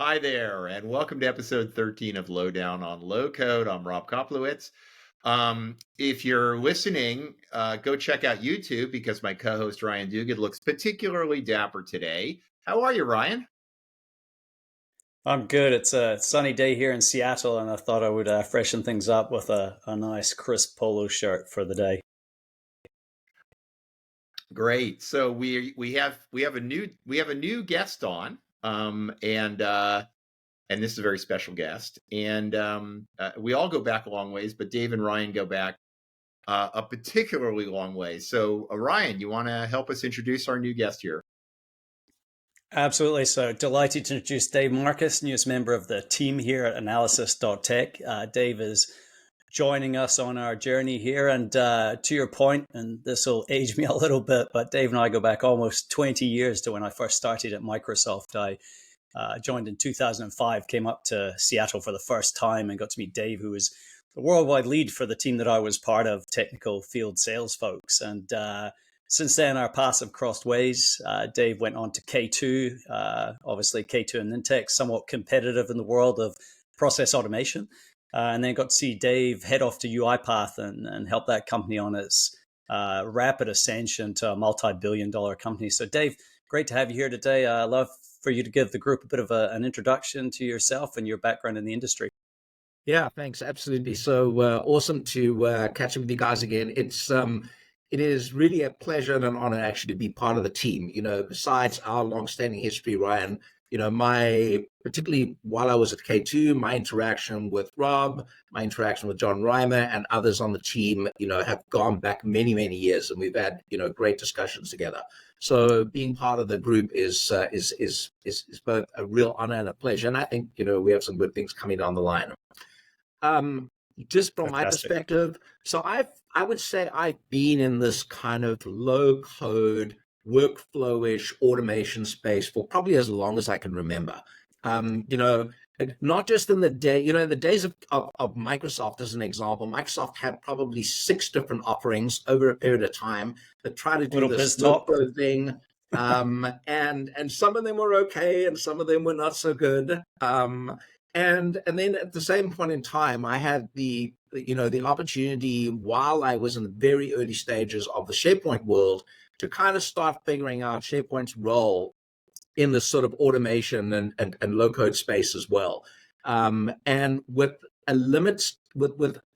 Hi there, and welcome to episode 13 of Lowdown on Low Code. I'm Rob Koplowitz. If you're listening, go check out YouTube because my co-host Ryan Dugan looks particularly dapper today. How are you, Ryan? I'm good. It's a sunny day here in Seattle, and I thought I would freshen things up with a nice crisp polo shirt for the day. Great. So we have a new guest on, and this is a very special guest. And we all go back a long ways, but Dave and Ryan go back a particularly long way. So, Ryan, you want to help us introduce our new guest here? Absolutely. So delighted to introduce Dave Marcus, newest member of the team here at analysis.tech. Dave is joining us on our journey here. And to your point, and this will age me a little bit, but Dave and I go back almost 20 years to when I first started at Microsoft. I joined in 2005, came up to Seattle for the first time and got to meet Dave, who was the worldwide lead for the team that I was part of, technical field sales folks. And since then, our paths have crossed ways. Dave went on to K2, obviously K2 and Nintex, somewhat competitive in the world of process automation. And then got to see Dave head off to UiPath and help that company on its rapid ascension to a multi-billion-dollar company. So Dave, great to have you here today. I love for you to give the group a bit of an introduction to yourself and your background in the industry. Yeah, thanks. Absolutely. So awesome to catch up with you guys again. It is really a pleasure and an honor actually to be part of the team. Besides our long-standing history, Ryan, particularly while I was at K2, my interaction with Rob, my interaction with John Reimer and others on the team, have gone back many, many years, and we've had, great discussions together. So being part of the group is both a real honor and a pleasure. And I think, we have some good things coming down the line. Just from my Fantastic. perspective, so I would say I've been in this kind of low code workflow-ish automation space for probably as long as I can remember. Not just in the day, the days of Microsoft as an example, Microsoft had probably 6 different offerings over a period of time that try to do Little this biz talk. workflow thing. And some of them were okay and some of them were not so good. And then at the same point in time, I had the opportunity while I was in the very early stages of the SharePoint world to kind of start figuring out SharePoint's role in this sort of automation and low code space as well. And with a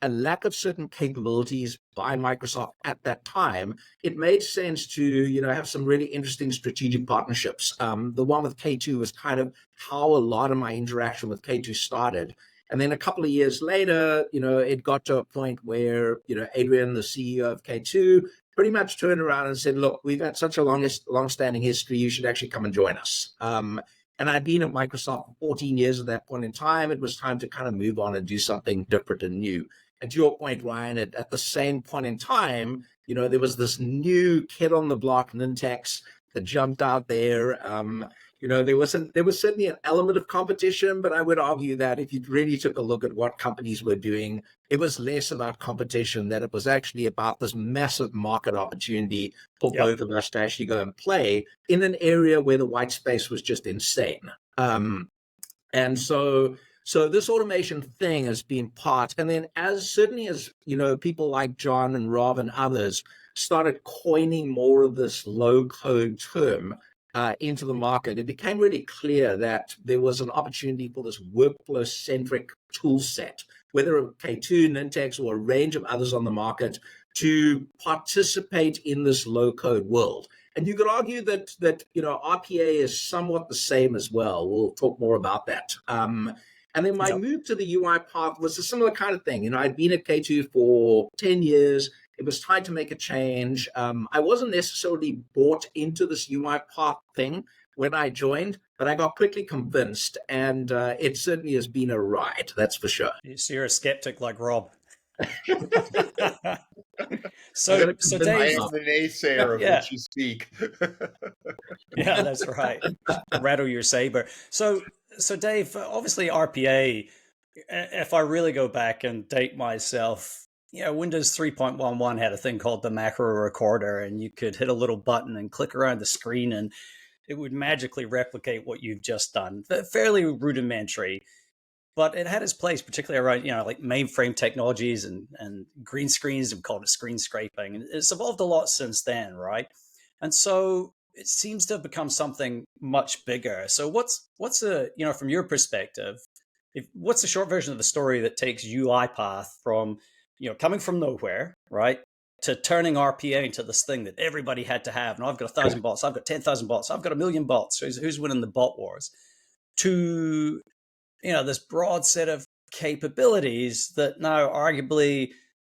lack of certain capabilities by Microsoft at that time, it made sense to have some really interesting strategic partnerships. The one with K2 was kind of how a lot of my interaction with K2 started. And then a couple of years later, it got to a point where, Adrian, the CEO of K2, pretty much turned around and said, look, we've had such a long-standing history, you should actually come and join us. And I'd been at Microsoft for 14 years at that point in time. It was time to kind of move on and do something different and new. And to your point, Ryan, at the same point in time, there was this new kid on the block, Nintex, that jumped out there. There was certainly an element of competition, but I would argue that if you really took a look at what companies were doing, it was less about competition, that it was actually about this massive market opportunity for both of us to actually go and play in an area where the white space was just insane. And so this automation thing has been part, and then certainly as people like John and Rob and others started coining more of this low code term into the market, it became really clear that there was an opportunity for this workflow-centric tool set, whether it K2, Nintex, or a range of others on the market, to participate in this low-code world. And you could argue that RPA is somewhat the same as well. We'll talk more about that. And then my move to the UiPath was a similar kind of thing. I'd been at K2 for 10 years. It was time to make a change. I wasn't necessarily bought into this UiPath thing when I joined, but I got quickly convinced, and it certainly has been a ride, that's for sure. So you're a skeptic like Rob. So Dave, I am the naysayer of which you speak. Yeah, that's right. Rattle your saber. So Dave, obviously RPA, if I really go back and date myself, Windows 3.11 had a thing called the macro recorder, and you could hit a little button and click around the screen, and it would magically replicate what you've just done. Fairly rudimentary, but it had its place, particularly around, like mainframe technologies and green screens. We called it screen scraping. And it's evolved a lot since then, right? And so it seems to have become something much bigger. So what's from your perspective, what's the short version of the story that takes UiPath from, coming from nowhere, right, to turning RPA into this thing that everybody had to have? And I've got 1,000 bots, I've got 10,000 bots, I've got 1,000,000 bots. Who's winning the bot wars? To this broad set of capabilities that now arguably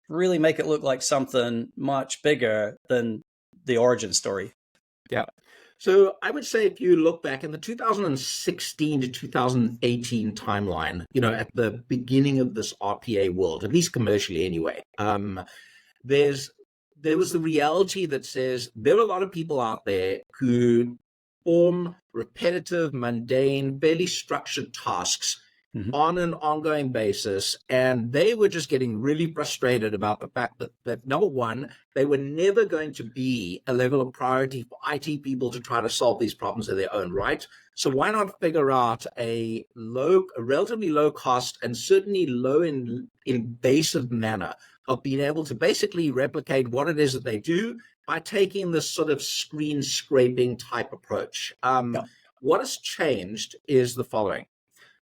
really make it look like something much bigger than the origin story. Yeah. So I would say if you look back in the 2016 to 2018 timeline, at the beginning of this RPA world, at least commercially anyway, there was the reality that says there are a lot of people out there who perform repetitive, mundane, fairly structured tasks on an ongoing basis. And they were just getting really frustrated about the fact that number one, they were never going to be a level of priority for IT people to try to solve these problems in their own right. So why not figure out a relatively low cost and certainly low invasive manner of being able to basically replicate what it is that they do by taking this sort of screen scraping type approach. What has changed is the following.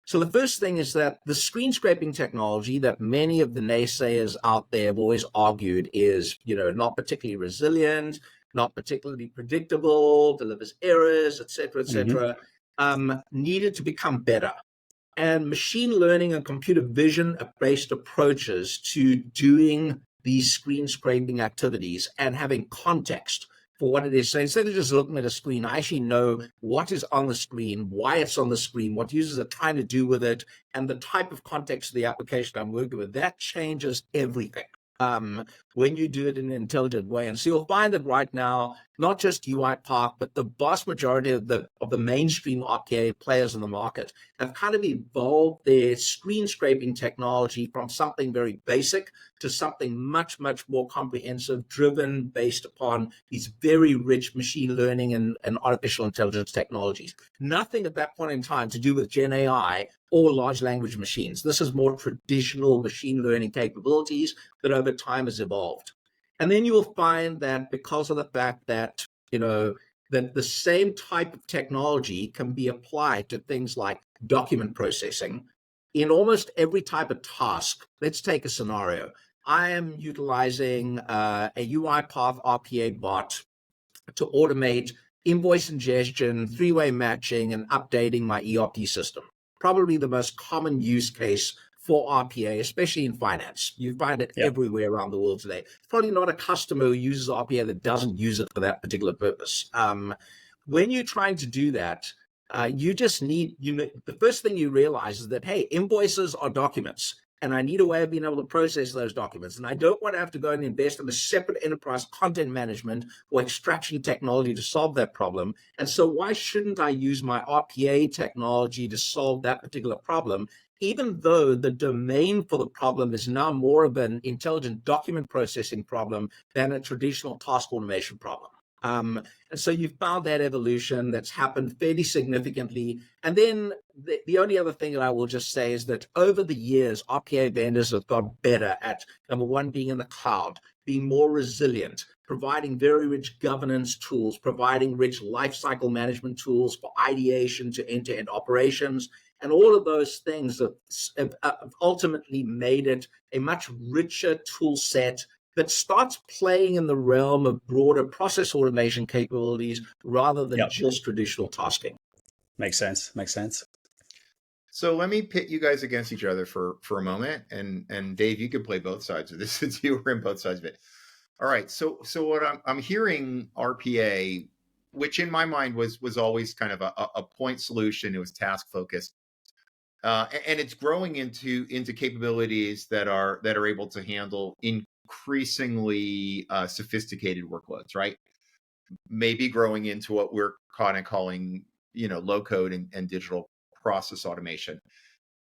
So the first thing is that the screen scraping technology that many of the naysayers out there have always argued is, not particularly resilient, not particularly predictable, delivers errors, et cetera, needed to become better. And machine learning and computer vision based approaches to doing these screen scraping activities and having context for what it is. So instead of just looking at a screen, I actually know what is on the screen, why it's on the screen, what users are trying to do with it, and the type of context of the application I'm working with. That changes everything when you do it in an intelligent way. And so you'll find that right now, not just UiPath, but the vast majority of the mainstream RPA players in the market have kind of evolved their screen scraping technology from something very basic to something much, much more comprehensive, driven based upon these very rich machine learning and artificial intelligence technologies. Nothing at that point in time to do with Gen AI or large language machines. This is more traditional machine learning capabilities that over time has evolved. And then you will find that because of the fact that, that the same type of technology can be applied to things like document processing in almost every type of task. Let's take a scenario. I am utilizing a UiPath RPA bot to automate invoice ingestion, three-way matching, and updating my ERP system. Probably the most common use case for RPA, especially in finance. You find it everywhere around the world today. It's probably not a customer who uses RPA that doesn't use it for that particular purpose. When you're trying to do that, you just need, the first thing you realize is that, hey, invoices are documents. And I need a way of being able to process those documents. And I don't want to have to go and invest in a separate enterprise content management or extraction technology to solve that problem. And so why shouldn't I use my RPA technology to solve that particular problem, even though the domain for the problem is now more of an intelligent document processing problem than a traditional task automation problem? And so you've found that evolution that's happened fairly significantly. And then the only other thing that I will just say is that over the years, RPA vendors have got better at, number one, being in the cloud, being more resilient, providing very rich governance tools, providing rich lifecycle management tools for ideation to end-to-end operations. And all of those things have ultimately made it a much richer tool set that starts playing in the realm of broader process automation capabilities rather than just traditional tasking. Makes sense. So let me pit you guys against each other for a moment, and Dave, you could play both sides of this since you were in both sides of it. All right, so what I'm hearing RPA, which in my mind was always kind of a point solution. It was task focused, and it's growing into capabilities that are able to handle increasingly sophisticated workloads, right? Maybe growing into what we're kind of calling, low code and digital process automation.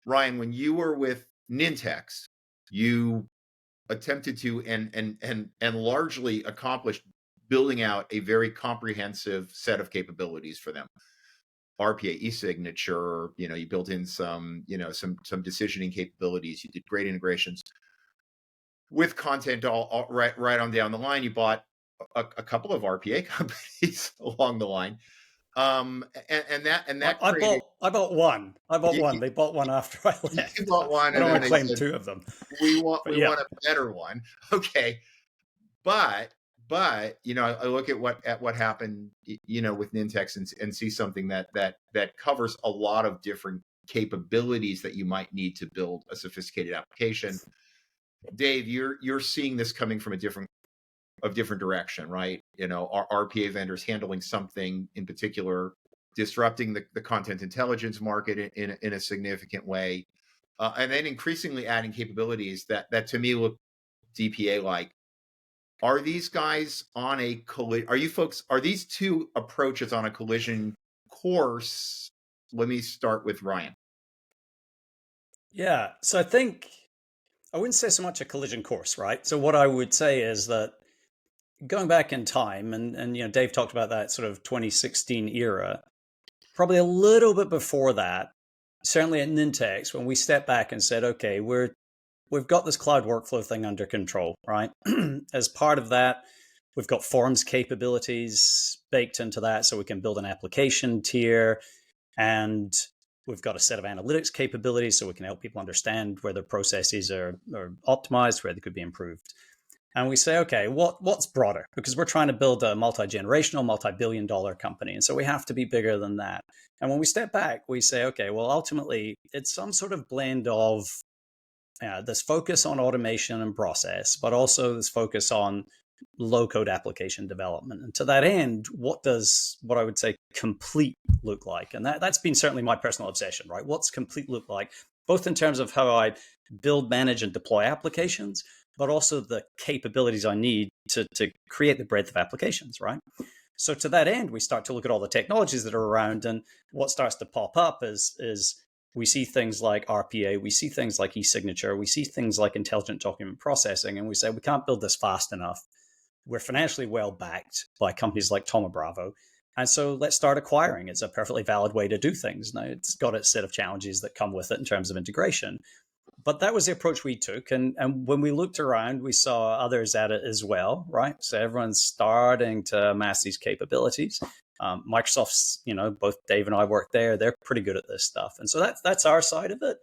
Ryan, when you were with Nintex, you attempted to and largely accomplished building out a very comprehensive set of capabilities for them. RPA e-signature, you built in some decisioning capabilities. You did great integrations with content all right on down the line. You bought a couple of RPA companies along the line. And that I created. bought one. I bought You, one. They bought one after I left. you bought one, I and don't then want to they claim said, two of them. we want Yeah. a better one. Okay, but I look at what happened with Nintex and see something that covers a lot of different capabilities that you might need to build a sophisticated application. Dave, you're seeing this coming from a different direction, right? Our RPA vendors handling something in particular, disrupting the content intelligence market in a significant way, and then increasingly adding capabilities that to me look DPA like. Are these guys on a collision? Are these two approaches on a collision course? Let me start with Ryan. Yeah. So I think I wouldn't say so much a collision course, right? So what I would say is that going back in time, and Dave talked about that sort of 2016 era, probably a little bit before that, certainly at Nintex, when we stepped back and said, okay, we've got this cloud workflow thing under control, right? As part of that, we've got forms capabilities baked into that, so we can build an application tier, and we've got a set of analytics capabilities, so we can help people understand where their processes are optimized, where they could be improved. And we say, okay, what's broader? Because we're trying to build a multi-generational, multi-billion-dollar company. And so we have to be bigger than that. And when we step back, we say, okay, well, ultimately, it's some sort of blend of this focus on automation and process, but also this focus on low-code application development. And to that end, what does what I would say complete look like? And that's been certainly my personal obsession, right? What's complete look like, both in terms of how I build, manage, and deploy applications, but also the capabilities I need to create the breadth of applications, right? So to that end, we start to look at all the technologies that are around, and what starts to pop up is we see things like RPA, we see things like e-signature, we see things like intelligent document processing, and we say we can't build this fast enough. We're financially well backed by companies like Thoma Bravo, and so let's start acquiring. It's a perfectly valid way to do things. Now, it's got its set of challenges that come with it in terms of integration. But that was the approach we took. And when we looked around, we saw others at it as well, right? So everyone's starting to amass these capabilities. Microsoft's, both Dave and I work there. They're pretty good at this stuff. And so that's our side of it.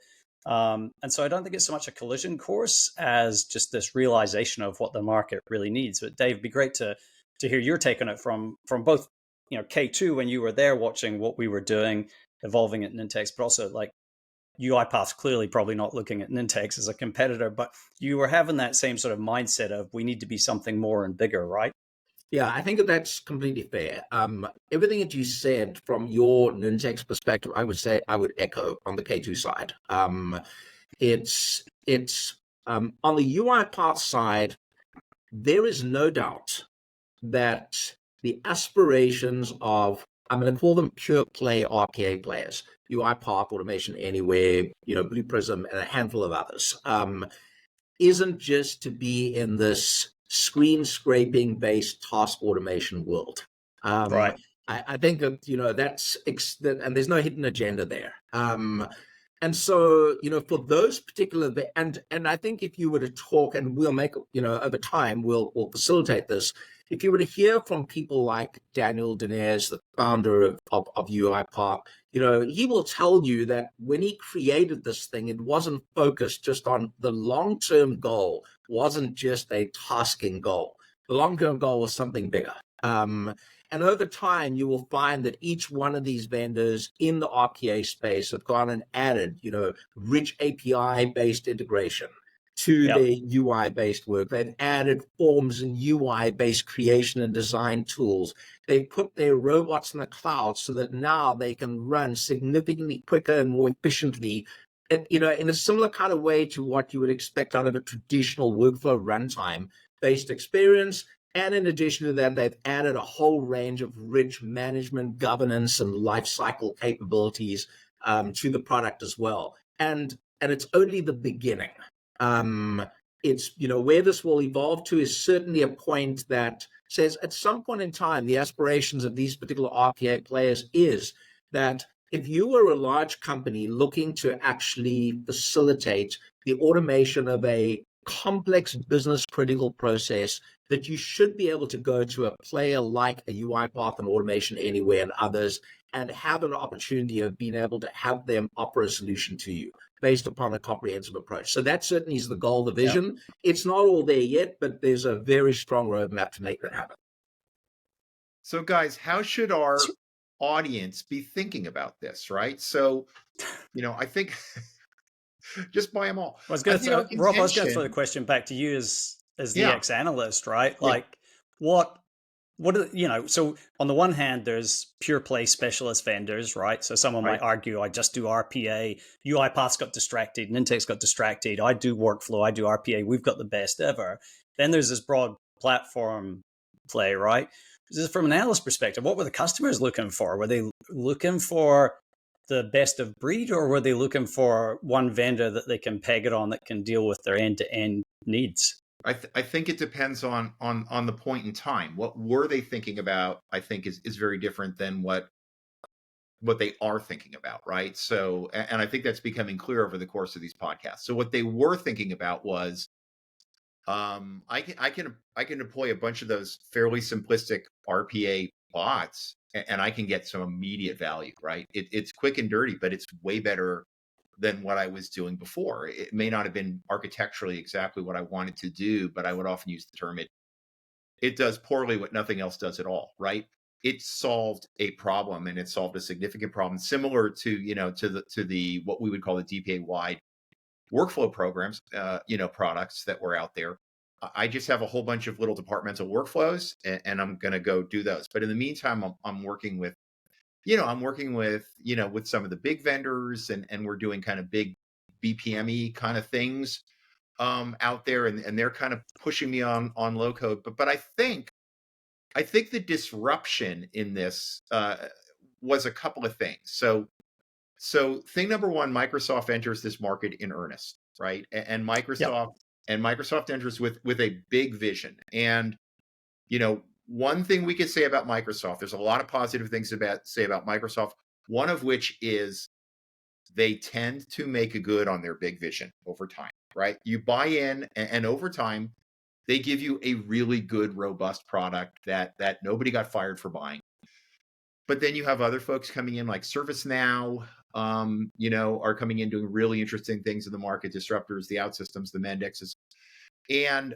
And so I don't think it's so much a collision course as just this realization of what the market really needs. But Dave, it'd be great to hear your take on it from both, K2 when you were there watching what we were doing, evolving at Nintex, but also like UiPath's clearly probably not looking at Nintex as a competitor, but you were having that same sort of mindset of we need to be something more and bigger, right? Yeah, I think that's completely fair. Everything that you said from your Nintex perspective, I would say I would echo on the K2 side. It's on the UiPath side, there is no doubt that the aspirations of, I'm going to call them pure play RPA players, UiPath, Automation Anywhere, Blue Prism, and a handful of others, isn't just to be in this screen scraping based task automation world. Right. I think that, that's, and there's no hidden agenda there. And so, for those particular, and I think if you were to talk, and we'll make, over time, we'll facilitate this. If you were to hear from people like Daniel Dinez, the founder of UiPath, he will tell you that when he created this thing, it wasn't focused just on the long-term goal, wasn't just a tasking goal. The long-term goal was something bigger. And over time, you will find that each one of these vendors in the RPA space have gone and added, rich API-based integration to their UI-based work. They've added forms and UI-based creation and design tools. They've put their robots in the cloud so that now they can run significantly quicker and more efficiently, and, in a similar kind of way to what you would expect out of a traditional workflow runtime-based experience. And in addition to that, they've added a whole range of rich management, governance, and lifecycle capabilities to the product as well. And it's only the beginning. It's, where this will evolve to is certainly a point that says at some point in time, the aspirations of these particular RPA players is that if you were a large company looking to actually facilitate the automation of a complex business critical process, that you should be able to go to a player like a UiPath and Automation Anywhere and others and have an opportunity of being able to have them offer a solution to you based upon a comprehensive approach. So that certainly is the goal, the vision. It's not all there yet, but there's a very strong roadmap to make that happen. So guys, how should our audience be thinking about this, right? So, I think just buy them all. I was going to Rob, I was going to throw the question back to you as the ex-analyst, right? Like what are, so on the one hand, there's pure play specialist vendors, right? So someone might argue, I just do RPA. UiPath's got distracted, Nintex got distracted. I do workflow, I do RPA. We've got the best ever. Then there's this broad platform play, right? From an analyst perspective, what were the customers looking for? Were they looking for the best of breed, or were they looking for one vendor that they can peg it on that can deal with their end-to-end needs? I think it depends on the point in time. What were they thinking about, I think, is very different than what they are thinking about, right? So, and I think that's becoming clear over the course of these podcasts. So what they were thinking about was, I can deploy a bunch of those fairly simplistic RPA bots, and I can get some immediate value, right? It's quick and dirty, but it's way better than what I was doing before. It may not have been architecturally exactly what I wanted to do, but I would often use the term it does poorly what nothing else does at all, right? It solved a problem, and it solved a significant problem, similar to to the what we would call the DPA wide workflow programs, products that were out there. I just have a whole bunch of little departmental workflows, and I'm going to go do those. But in the meantime, I'm working with with some of the big vendors, and we're doing kind of big BPME kind of things out there, and they're kind of pushing me on low code. But I think the disruption in this was a couple of things. So thing number one, Microsoft enters this market in earnest, right? And Microsoft enters with a big vision. And one thing we could say about Microsoft, there's a lot of positive things to say about Microsoft, one of which is they tend to make a good on their big vision over time, right? You buy in, and over time, they give you a really good, robust product that nobody got fired for buying. But then you have other folks coming in like ServiceNow, are coming in doing really interesting things in the market, disruptors, the OutSystems, the Mendexes. And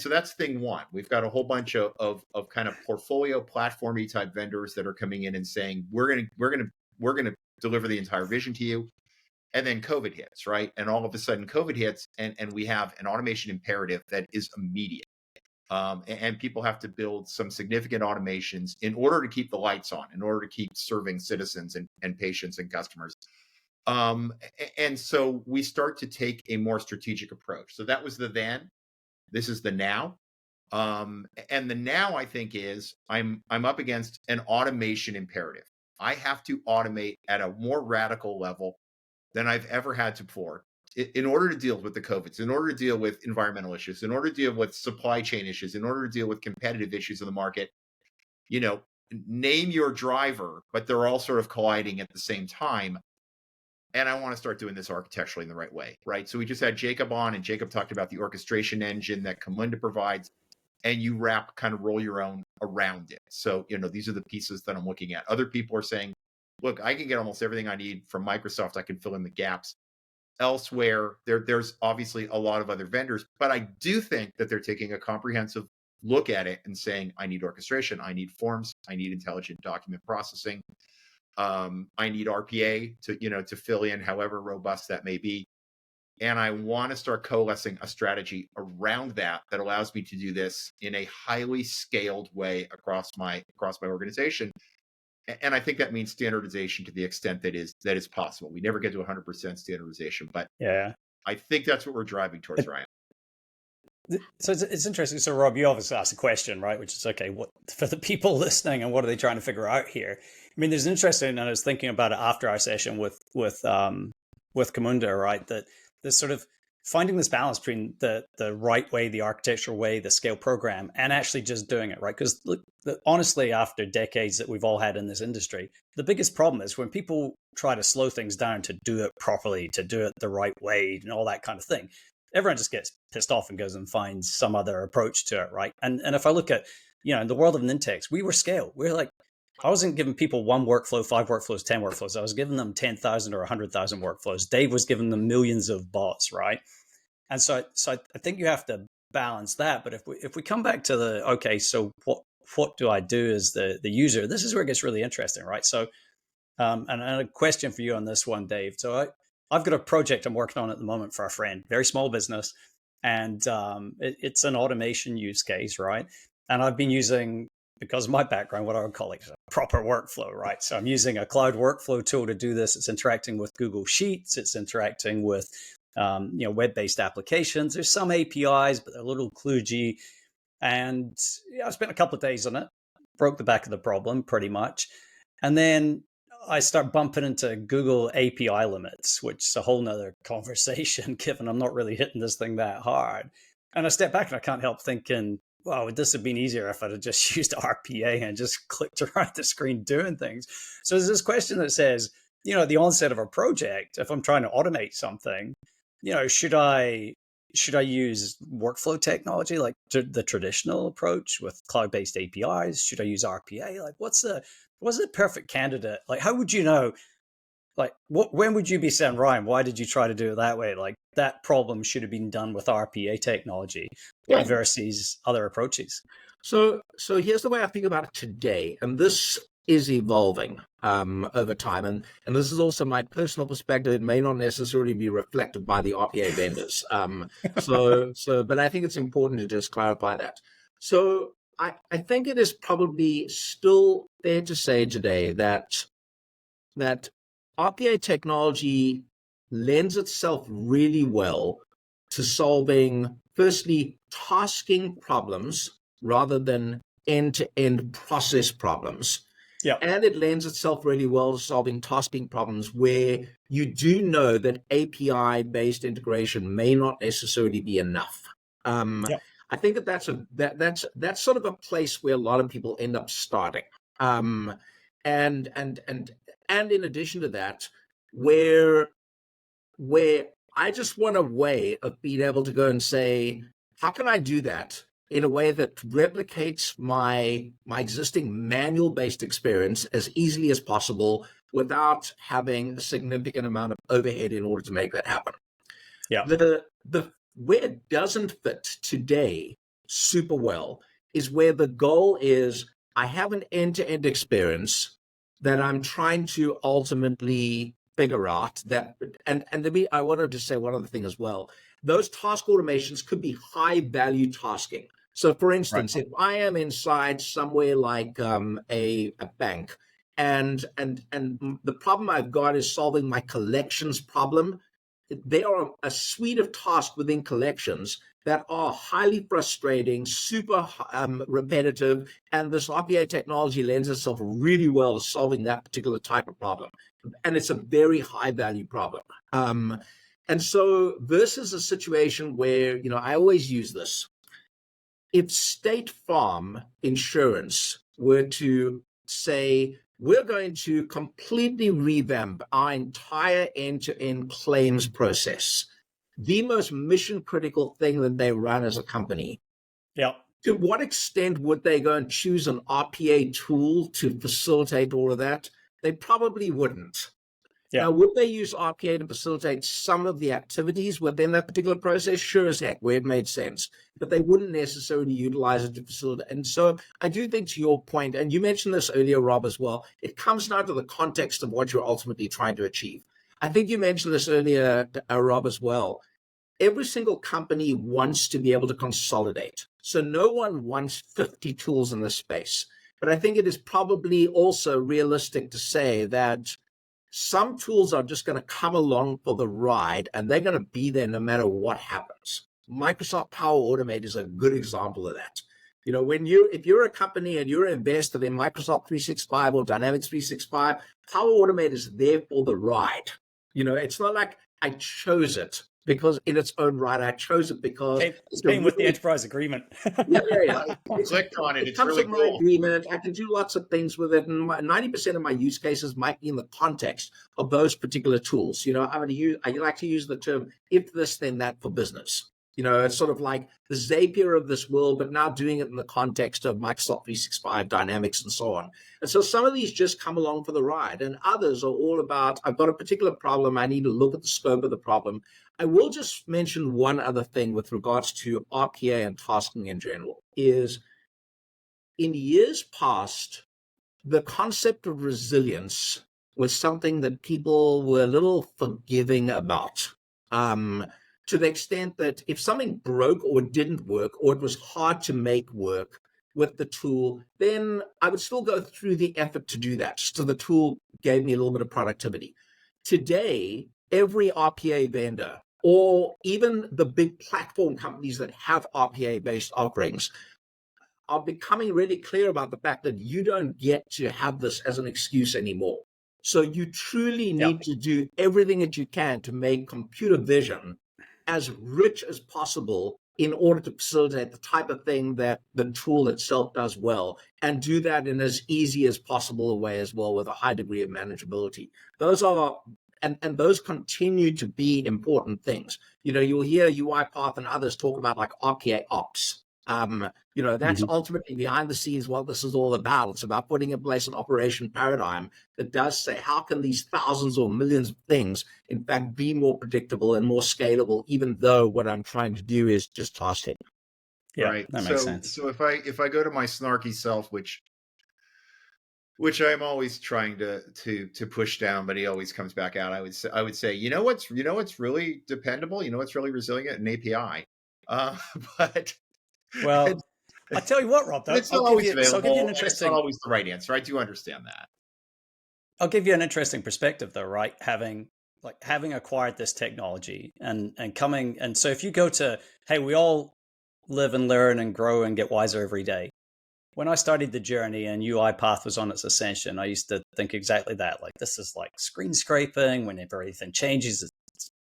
so that's thing one. We've got a whole bunch of kind of portfolio platformy type vendors that are coming in and saying, we're gonna deliver the entire vision to you. And then COVID hits, right? And all of a sudden COVID hits, and we have an automation imperative that is immediate. And people have to build some significant automations in order to keep the lights on, in order to keep serving citizens and patients and customers. And so we start to take a more strategic approach. So that was the then. This is the now. And the now, I think, is I'm up against an automation imperative. I have to automate at a more radical level than I've ever had to before in order to deal with the COVIDs, in order to deal with environmental issues, in order to deal with supply chain issues, in order to deal with competitive issues in the market. Name your driver, but they're all sort of colliding at the same time. And I want to start doing this architecturally in the right way, right? So we just had Jacob on, and Jacob talked about the orchestration engine that Camunda provides, and you roll your own around it. So, these are the pieces that I'm looking at. Other people are saying, look, I can get almost everything I need from Microsoft. I can fill in the gaps. Elsewhere, there's obviously a lot of other vendors, but I do think that they're taking a comprehensive look at it and saying, I need orchestration, I need forms, I need intelligent document processing. I need RPA to fill in however robust that may be. And I want to start coalescing a strategy around that allows me to do this in a highly scaled way across my organization. And I think that means standardization to the extent that is possible. We never get to 100% standardization, but yeah, I think that's what we're driving towards, Ryan. So it's interesting. So Rob, you obviously asked a question, right? Which is, okay, what for the people listening, and what are they trying to figure out here? I mean, there's interesting, and I was thinking about it after our session with Camunda, right? That there's sort of finding this balance between the right way, the architectural way, the scale program, and actually just doing it right. Because look, honestly, after decades that we've all had in this industry, the biggest problem is when people try to slow things down to do it properly, to do it the right way, and all that kind of thing. Everyone just gets pissed off and goes and finds some other approach to it, right? And if I look at, in the world of Nintex, we were scale. We were like, I wasn't giving people one workflow, 5 workflows, 10 workflows. I was giving them 10,000 or 100,000 workflows. Dave was giving them millions of bots, right? And so I think you have to balance that. But if we come back to okay, so what do I do as the user? This is where it gets really interesting, right? So, and a question for you on this one, Dave. So I've got a project I'm working on at the moment for a friend, very small business, and it's an automation use case, right? And I've been using, because of my background, what I would call a proper workflow, right? So I'm using a cloud workflow tool to do this. It's interacting with Google Sheets. It's interacting with web-based applications. There's some APIs, but they're a little kludgy. And I spent a couple of days on it, broke the back of the problem pretty much. And then I start bumping into Google API limits, which is a whole nother conversation, given I'm not really hitting this thing that hard. And I step back and I can't help thinking, wow, would this have been easier if I'd have just used RPA and just clicked around the screen doing things? So there's this question that says, at the onset of a project, if I'm trying to automate something, should I use workflow technology like the traditional approach with cloud-based APIs? Should I use RPA? Like, what's the perfect candidate? Like, how would you know? Like, when would you be saying, Ryan, why did you try to do it that way? Like, that problem should have been done with RPA technology versus other approaches. So here's the way I think about it today, and this is evolving over time, and this is also my personal perspective. It may not necessarily be reflected by the RPA vendors. But I think it's important to just clarify that. So I think it is probably still fair to say today that RPA technology lends itself really well to solving, firstly, tasking problems rather than end-to-end process problems. Yeah. And it lends itself really well to solving tasking problems where you do know that API-based integration may not necessarily be enough. I think that's sort of a place where a lot of people end up starting. And in addition to that, where I just want a way of being able to go and say, how can I do that in a way that replicates my existing manual-based experience as easily as possible without having a significant amount of overhead in order to make that happen? Yeah. Where it doesn't fit today super well is where the goal is, I have an end-to-end experience that I'm trying to ultimately figure out that, and I wanted to say one other thing as well. Those task automations could be high value tasking. So for instance, if I am inside somewhere like a bank and the problem I've got is solving my collections problem, there are a suite of tasks within collections that are highly frustrating, super repetitive, and this RPA technology lends itself really well to solving that particular type of problem. And it's a very high value problem. And so versus a situation where, I always use this. If State Farm Insurance were to say, we're going to completely revamp our entire end-to-end claims process, the most mission-critical thing that they run as a company. Yeah. To what extent would they go and choose an RPA tool to facilitate all of that? They probably wouldn't. Yeah. Now, would they use RPA to facilitate some of the activities within that particular process? Sure as heck, where it made sense. But they wouldn't necessarily utilize it to facilitate. And so I do think, to your point, and you mentioned this earlier, Rob, as well, it comes down to the context of what you're ultimately trying to achieve. I think you mentioned this earlier, Rob, as well. Every single company wants to be able to consolidate. So no one wants 50 tools in this space. But I think it is probably also realistic to say that some tools are just going to come along for the ride, and they're going to be there no matter what happens. Microsoft Power Automate is a good example of that. If you're a company and you're invested in Microsoft 365 or Dynamics 365, Power Automate is there for the ride. It's not like I chose it. because in its own right, I chose it because came with the enterprise agreement. Yeah. I clicked on it. It It's comes really with my cool. agreement. I can do lots of things with it, and 90% of my use cases might be in the context of those particular tools. I like to use the term "if this, then that" for business. It's sort of like the Zapier of this world, but now doing it in the context of Microsoft 365, Dynamics, and so on. And so some of these just come along for the ride, and others are all about, I've got a particular problem, I need to look at the scope of the problem. I will just mention one other thing with regards to RPA and tasking in general, is in years past, the concept of resilience was something that people were a little forgiving about. To the extent that if something broke or didn't work, or it was hard to make work with the tool, then I would still go through the effort to do that. So the tool gave me a little bit of productivity. Today, every RPA vendor, or even the big platform companies that have RPA-based offerings, are becoming really clear about the fact that you don't get to have this as an excuse anymore. So you truly need to do everything that you can to make computer vision as rich as possible in order to facilitate the type of thing that the tool itself does well, and do that in as easy as possible a way as well, with a high degree of manageability. Those are and those continue to be important things. You'll hear UiPath and others talk about like RPA ops. That's ultimately behind the scenes what this is all about. It's about putting in place an operation paradigm that does say, how can these thousands or millions of things, in fact, be more predictable and more scalable, even though what I'm trying to do is just task taking. Yeah, right. that makes sense. So if I go to my snarky self, which I'm always trying to push down, but he always comes back out. I would say, what's really dependable, what's really resilient, an API. But Well, I tell you what, Rob, though, it's not always available. I'll give you an And it's interesting. not always the right answer. I do understand that. I'll give you an interesting perspective, though, right? Having acquired this technology and coming, and so if you go to, hey, we all live and learn and grow and get wiser every day. When I started the journey and UiPath was on its ascension, I used to think exactly that. Like, this is like screen scraping. Whenever anything changes, it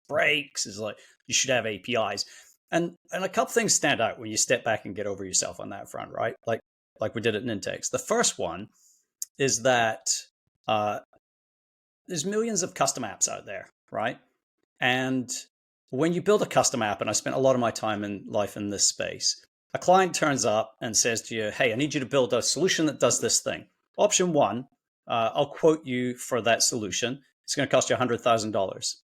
breaks. It's like, you should have APIs. And a couple things stand out when you step back and get over yourself on that front, right? Like we did at Nintex. The first one is that there's millions of custom apps out there, right? And when you build a custom app, and I spent a lot of my time in life in this space, a client turns up and says to you, hey, I need you to build a solution that does this thing. Option one, I'll quote you for that solution. It's going to cost you $100,000.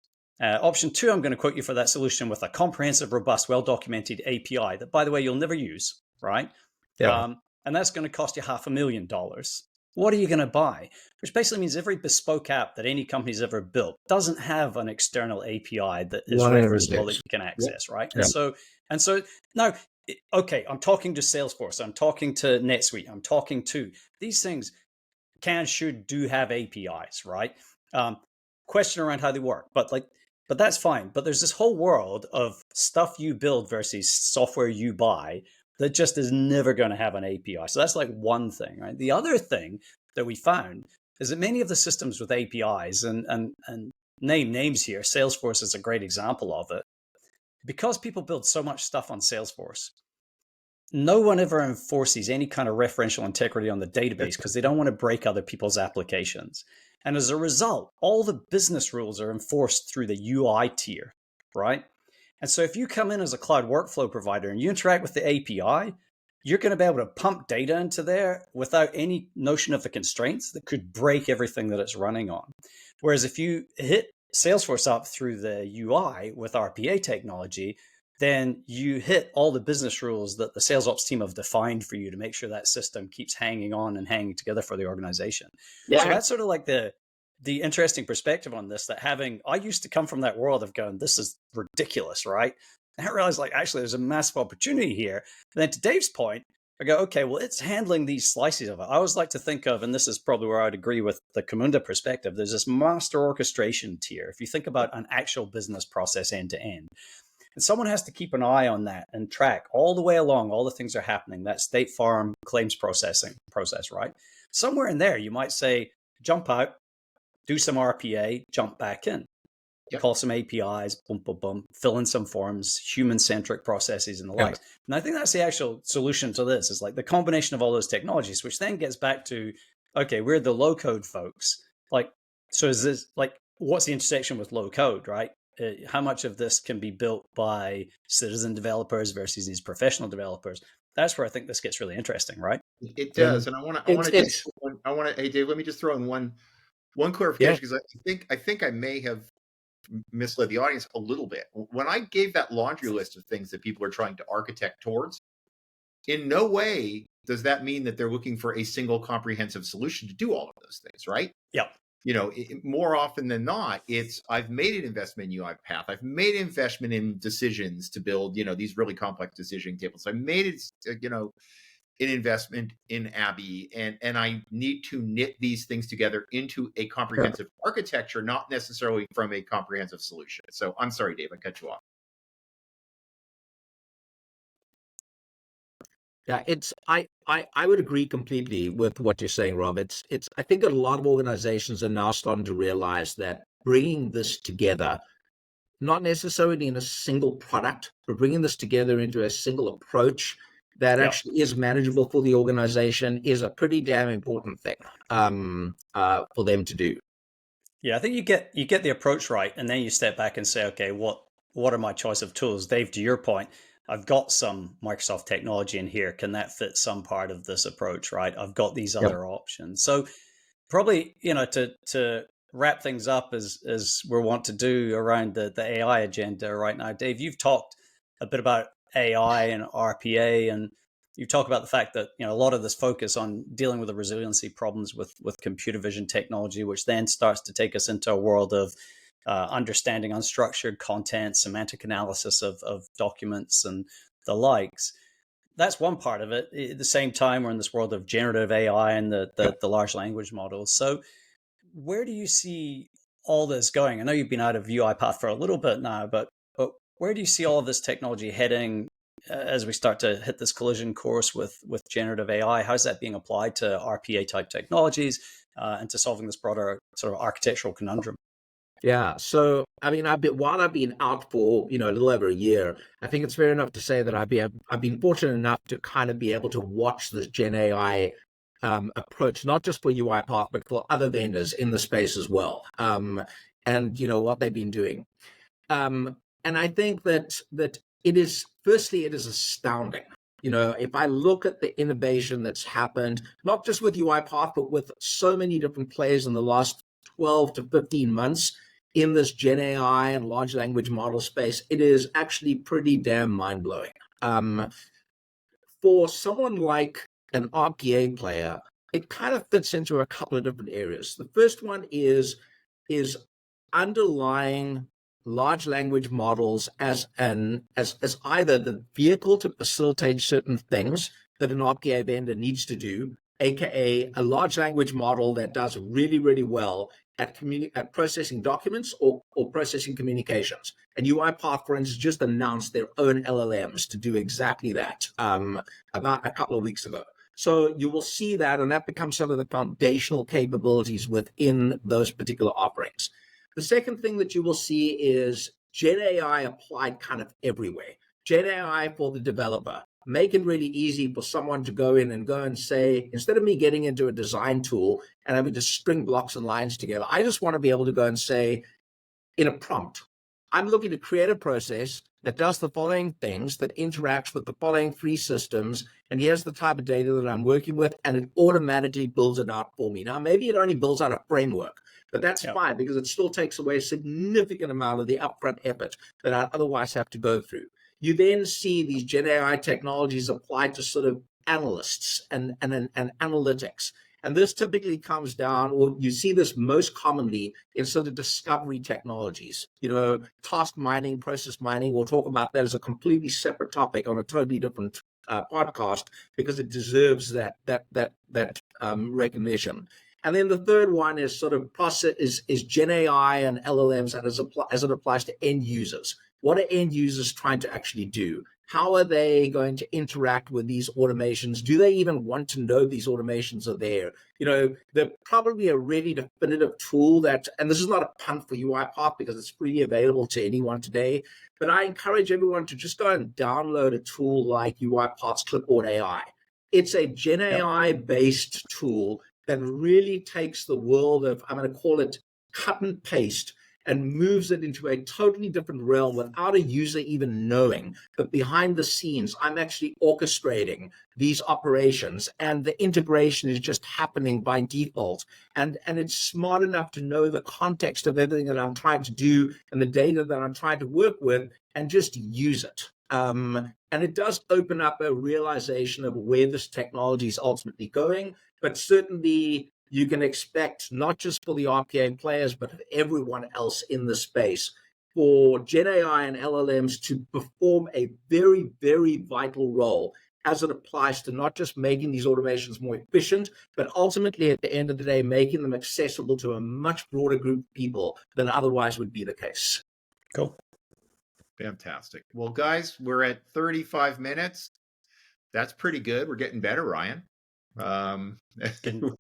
Option two, I'm going to quote you for that solution with a comprehensive, robust, well-documented API that, by the way, you'll never use, right? Yeah. And that's going to cost you $500,000. What are you going to buy? Which basically means every bespoke app that any company's ever built doesn't have an external API that is referenceable that you can access, right? Yeah. And so now, okay, I'm talking to Salesforce, I'm talking to NetSuite, I'm talking to these things do have APIs, right? Question around how they work, but that's fine. But there's this whole world of stuff you build versus software you buy that just is never going to have an API. So that's like one thing, right? The other thing that we found is that many of the systems with APIs, and name names here, Salesforce is a great example of it, because people build so much stuff on Salesforce, no one ever enforces any kind of referential integrity on the database because they don't want to break other people's applications. And as a result, all the business rules are enforced through the UI tier, right? And so if you come in as a cloud workflow provider and you interact with the API, you're going to be able to pump data into there without any notion of the constraints that could break everything that it's running on. Whereas if you hit Salesforce up through the UI with RPA technology, then you hit all the business rules that the sales ops team have defined for you to make sure that system keeps hanging on and hanging together for the organization. Yeah. So that's sort of like the interesting perspective on this, that I used to come from that world of going, this is ridiculous, right? And I realized, like, actually, there's a massive opportunity here. And then to Dave's point, I go, okay, well, it's handling these slices of it. I always like to think of, and this is probably where I'd agree with the Camunda perspective, there's this master orchestration tier. If you think about an actual business process end to end, and someone has to keep an eye on that and track all the way along, all the things are happening, that State Farm claims process, right? Somewhere in there, you might say, jump out, do some RPA, jump back in. Yep. call some APIs, boom, boom, boom, fill in some forms, human-centric processes and the likes. And I think that's the actual solution to this, is like the combination of all those technologies, which then gets back to, okay, we're the low-code folks. Like, so is this like, what's the intersection with low-code, right? How much of this can be built by citizen developers versus these professional developers? That's where I think this gets really interesting, right? It does, and I want to just, hey Dave, let me just throw in one clarification, because I think I may have misled the audience a little bit when I gave that laundry list of things that people are trying to architect towards. In no way does that mean that they're looking for a single comprehensive solution to do all of those things, right? Yeah. More often than not, it's I've made an investment in UiPath. I've made an investment in decisions to build, these really complex decision tables. I made it, an investment in Abby, and I need to knit these things together into a comprehensive architecture, not necessarily from a comprehensive solution. So I'm sorry, Dave, I cut you off. Yeah, I would agree completely with what you're saying, Rob. It's I think a lot of organizations are now starting to realize that bringing this together, not necessarily in a single product, but bringing this together into a single approach that actually is manageable for the organization is a pretty damn important thing for them to do. Yeah, I think you get the approach right, and then you step back and say, okay, what are my choice of tools? Dave, to your point, I've got some Microsoft technology in here. Can that fit some part of this approach, right? I've got these other options. So probably, to wrap things up as we're want to do around the AI agenda right now, Dave, you've talked a bit about AI and RPA, and you talk about the fact that a lot of this focus on dealing with the resiliency problems with computer vision technology, which then starts to take us into a world of understanding unstructured content, semantic analysis of documents and the likes. That's one part of it. At the same time, we're in this world of generative AI and the large language models. So where do you see all this going? I know you've been out of UiPath for a little bit now, but where do you see all of this technology heading as we start to hit this collision course with generative AI? How's that being applied to RPA type technologies and to solving this broader sort of architectural conundrum? Yeah. So, I mean, while I've been out for, a little over a year, I think it's fair enough to say that I've been fortunate enough to kind of be able to watch this Gen AI approach, not just for UiPath, but for other vendors in the space as well. And what they've been doing. And I think that it is astounding. If I look at the innovation that's happened, not just with UiPath, but with so many different players in the last 12 to 15 months in this Gen AI and large language model space, it is actually pretty damn mind-blowing. For someone like an RPA player, it kind of fits into a couple of different areas. The first one is underlying large language models as either the vehicle to facilitate certain things that an RPA vendor needs to do, aka a large language model that does really, really well at processing documents or processing communications. And UiPath, for instance, just announced their own LLMs to do exactly that about a couple of weeks ago. So you will see that, and that becomes some of the foundational capabilities within those particular offerings. The second thing that you will see is Gen AI applied kind of everywhere. Gen AI for the developer, make it really easy for someone to go in and say, instead of me getting into a design tool and having to string blocks and lines together, I just want to be able to go and say in a prompt, I'm looking to create a process that does the following things, that interacts with the following three systems, and here's the type of data that I'm working with, and it automatically builds it out for me. Now, maybe it only builds out a framework, but that's fine because it still takes away a significant amount of the upfront effort that I'd otherwise have to go through. You then see these Gen AI technologies applied to sort of analysts and analytics. And this typically comes down, or you see this most commonly in sort of discovery technologies. Task mining, process mining, we'll talk about that as a completely separate topic on a totally different podcast because it deserves that recognition. And then the third one is sort of process is Gen AI and LLMs as it applies to end users. What are end users trying to actually do? How are they going to interact with these automations? Do they even want to know these automations are there? They're probably a really definitive tool that, and this is not a punt for UiPath because it's freely available to anyone today, but I encourage everyone to just go and download a tool like UiPath's Clipboard AI. It's a Gen AI-based tool that really takes the world of, I'm going to call it cut and paste, and moves it into a totally different realm without a user even knowing. But behind the scenes, I'm actually orchestrating these operations, and the integration is just happening by default. And it's smart enough to know the context of everything that I'm trying to do and the data that I'm trying to work with, and just use it. And it does open up a realization of where this technology is ultimately going, but certainly you can expect, not just for the RPA players, but everyone else in the space, for Gen AI and LLMs to perform a very, very vital role as it applies to not just making these automations more efficient, but ultimately at the end of the day, making them accessible to a much broader group of people than otherwise would be the case. Cool. Fantastic. Well, guys, we're at 35 minutes. That's pretty good. We're getting better, Ryan.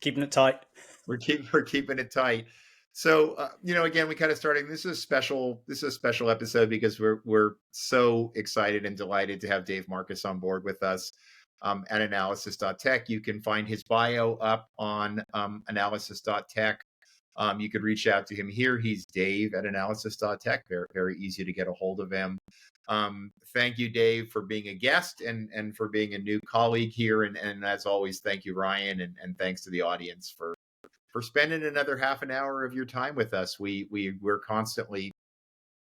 Keeping it tight. We're keeping it tight. So, again, we kind of starting. This is a special episode because we're so excited and delighted to have Dave Marcus on board with us at analysis.tech. You can find his bio up on analysis.tech. You could reach out to him here. He's Dave at analysis.tech. Very, very easy to get a hold of him. Thank you, Dave, for being a guest and for being a new colleague here. And as always, thank you, Ryan, and thanks to the audience for spending another half an hour of your time with us. We're constantly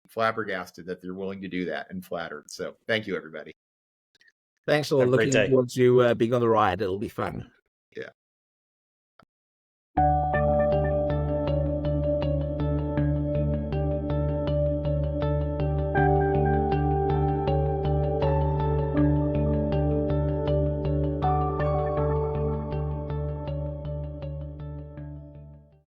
flabbergasted that they're willing to do that and flattered. So thank you, everybody. Thanks all. Looking forward to being on the ride. It'll be fun.